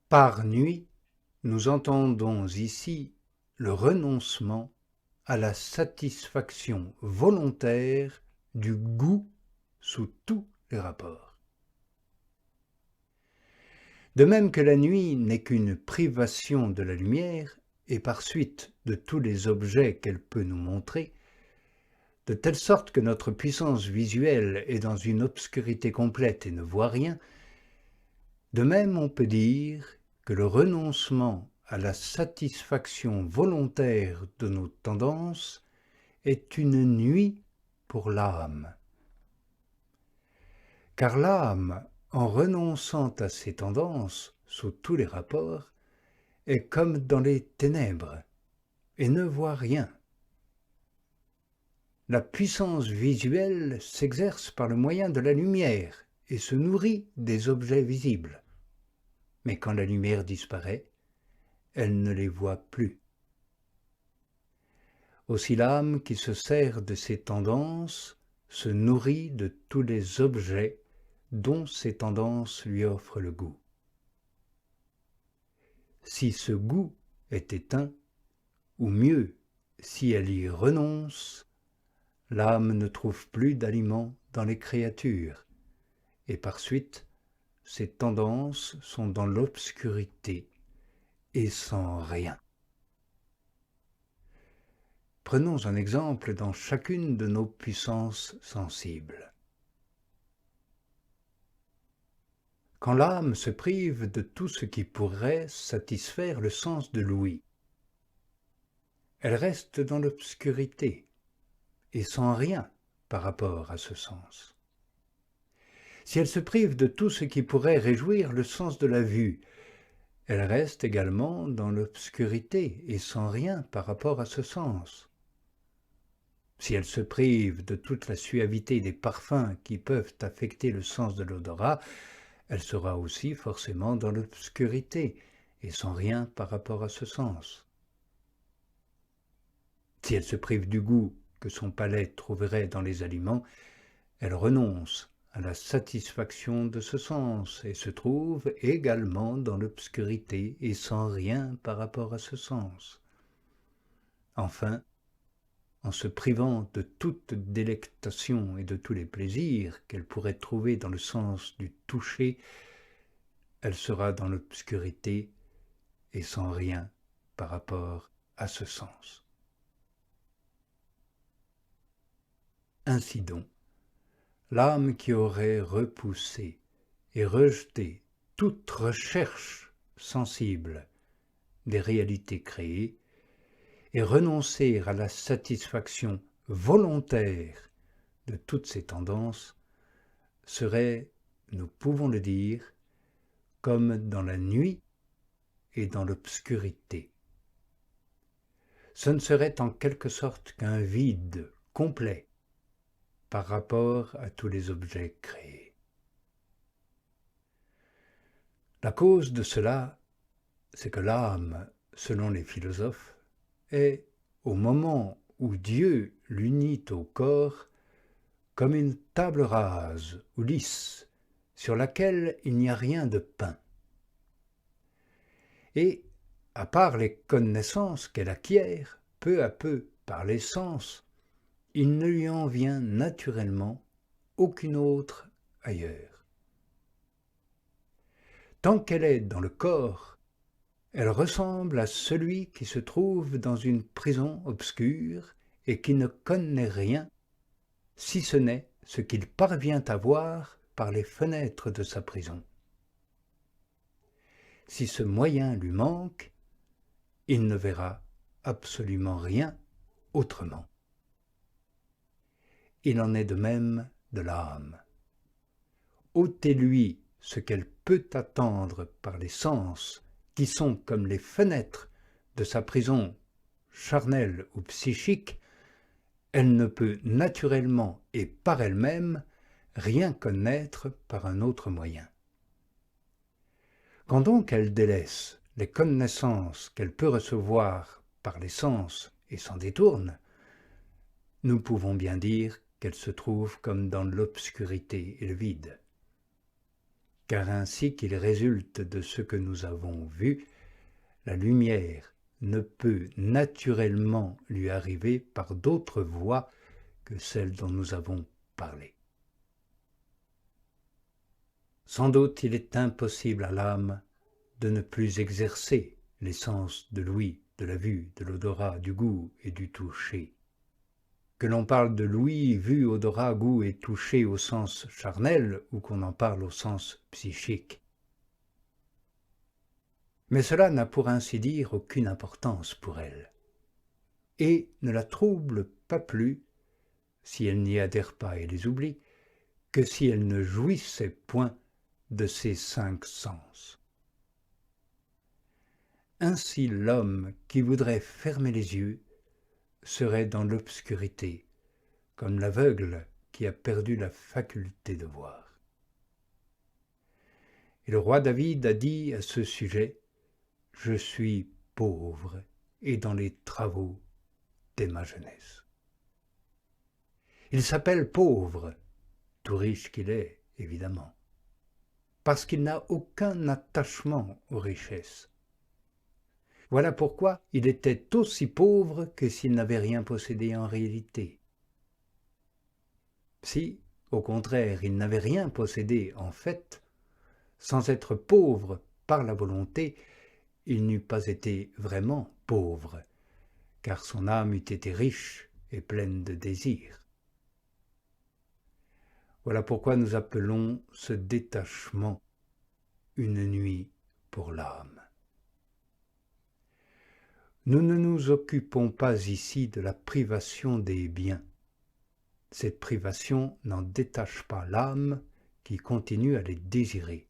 Par nuit, nous entendons ici le renoncement à la satisfaction volontaire du goût sous tous les rapports. De même que la nuit n'est qu'une privation de la lumière et par suite de tous les objets qu'elle peut nous montrer, de telle sorte que notre puissance visuelle est dans une obscurité complète et ne voit rien, de même on peut dire que le renoncement à la satisfaction volontaire de nos tendances est une nuit pour l'âme. Car l'âme, en renonçant à ses tendances sous tous les rapports, est comme dans les ténèbres et ne voit rien. La puissance visuelle s'exerce par le moyen de la lumière et se nourrit des objets visibles. Mais quand la lumière disparaît, elle ne les voit plus. Aussi l'âme qui se sert de ses tendances se nourrit de tous les objets dont ces tendances lui offrent le goût. Si ce goût est éteint, ou mieux, si elle y renonce, l'âme ne trouve plus d'aliment dans les créatures, et par suite, ses tendances sont dans l'obscurité et sans rien. Prenons un exemple dans chacune de nos puissances sensibles. Quand l'âme se prive de tout ce qui pourrait satisfaire le sens de l'ouïe, elle reste dans l'obscurité et sans rien par rapport à ce sens. Si elle se prive de tout ce qui pourrait réjouir le sens de la vue, elle reste également dans l'obscurité et sans rien par rapport à ce sens. Si elle se prive de toute la suavité des parfums qui peuvent affecter le sens de l'odorat, elle sera aussi forcément dans l'obscurité et sans rien par rapport à ce sens. Si elle se prive du goût que son palais trouverait dans les aliments, elle renonce à la satisfaction de ce sens et se trouve également dans l'obscurité et sans rien par rapport à ce sens. Enfin, en se privant de toute délectation et de tous les plaisirs qu'elle pourrait trouver dans le sens du toucher, elle sera dans l'obscurité et sans rien par rapport à ce sens. Ainsi donc, l'âme qui aurait repoussé et rejeté toute recherche sensible des réalités créées et renoncer à la satisfaction volontaire de toutes ces tendances serait, nous pouvons le dire, comme dans la nuit et dans l'obscurité. Ce ne serait en quelque sorte qu'un vide complet par rapport à tous les objets créés. La cause de cela, c'est que l'âme, selon les philosophes, est, au moment où Dieu l'unit au corps, comme une table rase ou lisse, sur laquelle il n'y a rien de peint. Et, à part les connaissances qu'elle acquiert, peu à peu, par les sens, il ne lui en vient naturellement aucune autre ailleurs. Tant qu'elle est dans le corps, elle ressemble à celui qui se trouve dans une prison obscure et qui ne connaît rien, si ce n'est ce qu'il parvient à voir par les fenêtres de sa prison. Si ce moyen lui manque, il ne verra absolument rien autrement. Il en est de même de l'âme. Ôtez-lui ce qu'elle peut attendre par les sens, qui sont comme les fenêtres de sa prison charnelle ou psychique, elle ne peut naturellement et par elle-même rien connaître par un autre moyen. Quand donc elle délaisse les connaissances qu'elle peut recevoir par les sens et s'en détourne, nous pouvons bien dire qu'elle se trouve comme dans l'obscurité et le vide. car ainsi qu'il résulte de ce que nous avons vu, la lumière ne peut naturellement lui arriver par d'autres voies que celles dont nous avons parlé. Sans doute il est impossible à l'âme de ne plus exercer les sens de l'ouïe, de la vue, de l'odorat, du goût et du toucher. Que l'on parle de l'ouïe, vue, odorat, goût et toucher au sens charnel ou qu'on en parle au sens psychique. Mais cela n'a pour ainsi dire aucune importance pour elle, et ne la trouble pas plus, si elle n'y adhère pas et les oublie, que si elle ne jouissait point de ses 5 sens. Ainsi l'homme qui voudrait fermer les yeux serait dans l'obscurité, comme l'aveugle qui a perdu la faculté de voir. Et le roi David a dit à ce sujet, « Je suis pauvre et dans les travaux dès ma jeunesse. » Il s'appelle pauvre, tout riche qu'il est, évidemment, parce qu'il n'a aucun attachement aux richesses. Voilà pourquoi il était aussi pauvre que s'il n'avait rien possédé en réalité. Si, au contraire, il n'avait rien possédé en fait, sans être pauvre par la volonté, il n'eût pas été vraiment pauvre, car son âme eût été riche et pleine de désirs. Voilà pourquoi nous appelons ce détachement une nuit pour l'âme. Nous ne nous occupons pas ici de la privation des biens. Cette privation n'en détache pas l'âme qui continue à les désirer.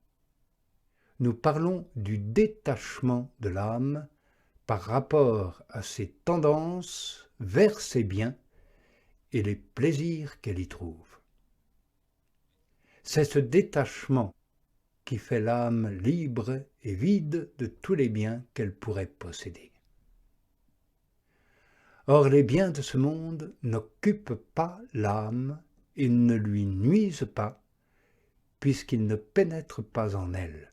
Nous parlons du détachement de l'âme par rapport à ses tendances vers ses biens et les plaisirs qu'elle y trouve. C'est ce détachement qui fait l'âme libre et vide de tous les biens qu'elle pourrait posséder. Or, les biens de ce monde n'occupent pas l'âme et ne lui nuisent pas, puisqu'ils ne pénètrent pas en elle.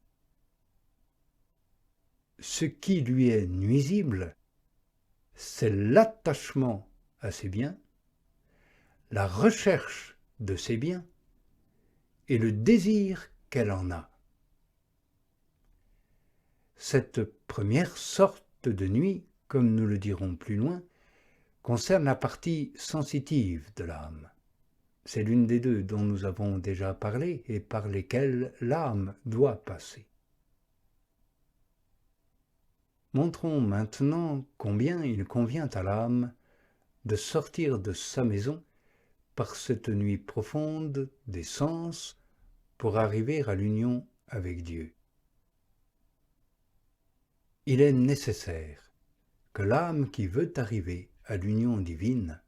Ce qui lui est nuisible, c'est l'attachement à ces biens, la recherche de ces biens et le désir qu'elle en a. Cette première sorte de nuit, comme nous le dirons plus loin, concerne la partie sensitive de l'âme. C'est l'une des deux dont nous avons déjà parlé et par lesquelles l'âme doit passer. Montrons maintenant combien il convient à l'âme de sortir de sa maison par cette nuit profonde des sens pour arriver à l'union avec Dieu. Il est nécessaire que l'âme qui veut arriver à l'union divine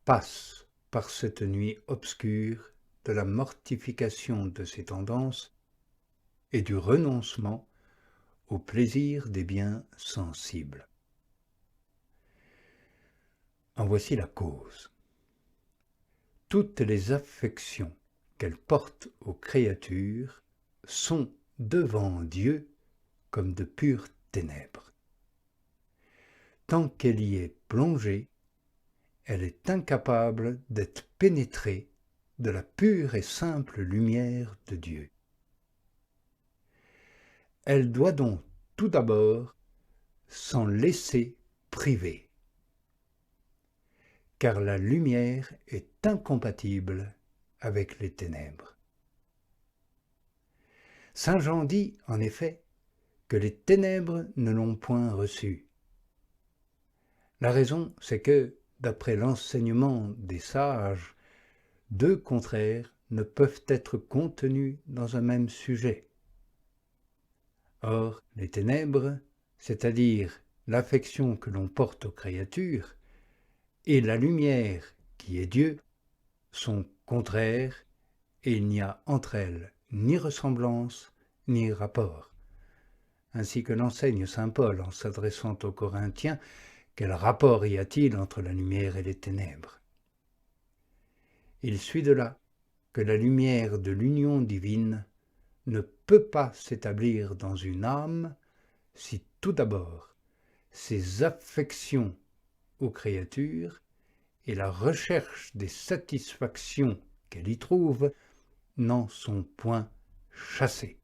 passe par cette nuit obscure de la mortification de ses tendances et du renoncement au plaisir des biens sensibles. En voici la cause. Toutes les affections qu'elle porte aux créatures sont devant Dieu comme de pures ténèbres. Tant qu'elle y est plongée, elle est incapable d'être pénétrée de la pure et simple lumière de Dieu. Elle doit donc tout d'abord s'en laisser priver, car la lumière est incompatible avec les ténèbres. Saint Jean dit, en effet, que les ténèbres ne l'ont point reçu. La raison, c'est que, d'après l'enseignement des sages, deux contraires ne peuvent être contenus dans un même sujet. Or, les ténèbres, c'est-à-dire l'affection que l'on porte aux créatures, et la lumière qui est Dieu, sont contraires et il n'y a entre elles ni ressemblance ni rapport. Ainsi que l'enseigne saint Paul en s'adressant aux Corinthiens, quel rapport y a-t-il entre la lumière et les ténèbres? Il suit de là que la lumière de l'union divine ne peut pas s'établir dans une âme si tout d'abord ses affections aux créatures et la recherche des satisfactions qu'elle y trouve n'en sont point chassées.